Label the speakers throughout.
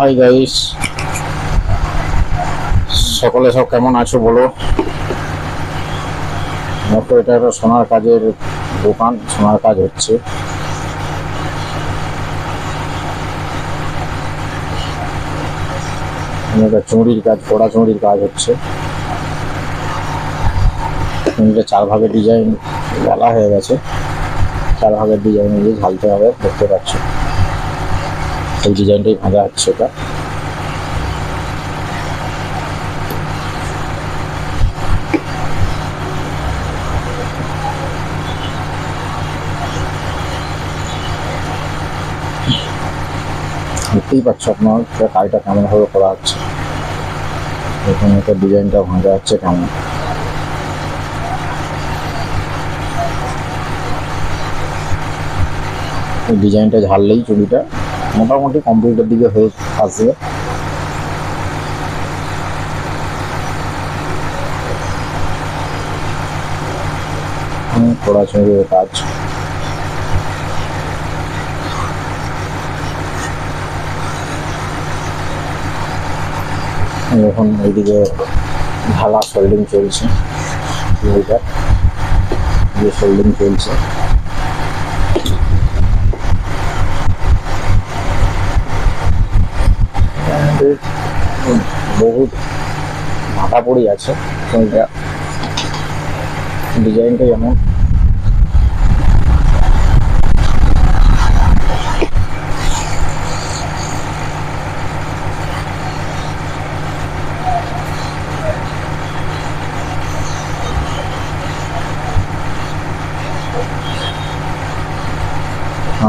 Speaker 1: Hi guys, সকলে সব কেমন আছো বলো। দেখো, এটা একটা সোনার কাজের দোকান, সোনার কাজ হচ্ছে। এটা চুড়ির কাজ, পোড়া চুড়ির কাজ হচ্ছে। এটা 4 ভাগের ডিজাইন বলা হয়ে গেছে। 4 ভাগের ডিজাইন দিয়ে ঝালতে হবে, দেখতে পাচ্ছ। এই ডিজাইনটাই ভাজা হচ্ছে এটা। দেখতেই পাচ্ছ আপনার কাজটা কেমন ভাবে করা হচ্ছে। এখানে একটা ডিজাইনটা ভাজা হচ্ছে কেমন। এই ডিজাইনটা ঝাললেই চুড়িটা মোটামুটি কমপ্লিটের দিকে হয়ে আসবে। পোড়া চুড়ির কাজ। এখন এইদিকে ঢালা সোল্ডিং চলছে, সোল্ডিং চলছে। বহুত মাথা পড়ি আছে ডিজাইনটা যেমন।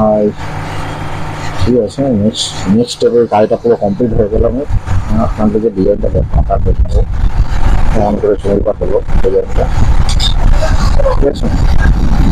Speaker 1: আর ঠিক আছে, নেক্সট স্টেপের কাজটা পুরো কমপ্লিট হয়ে গেল। আমি আপনার থেকে ডিজাইনটা দেখাবো কেমন করে চুল কাটলো ডিজাইনটা, ঠিক আছে।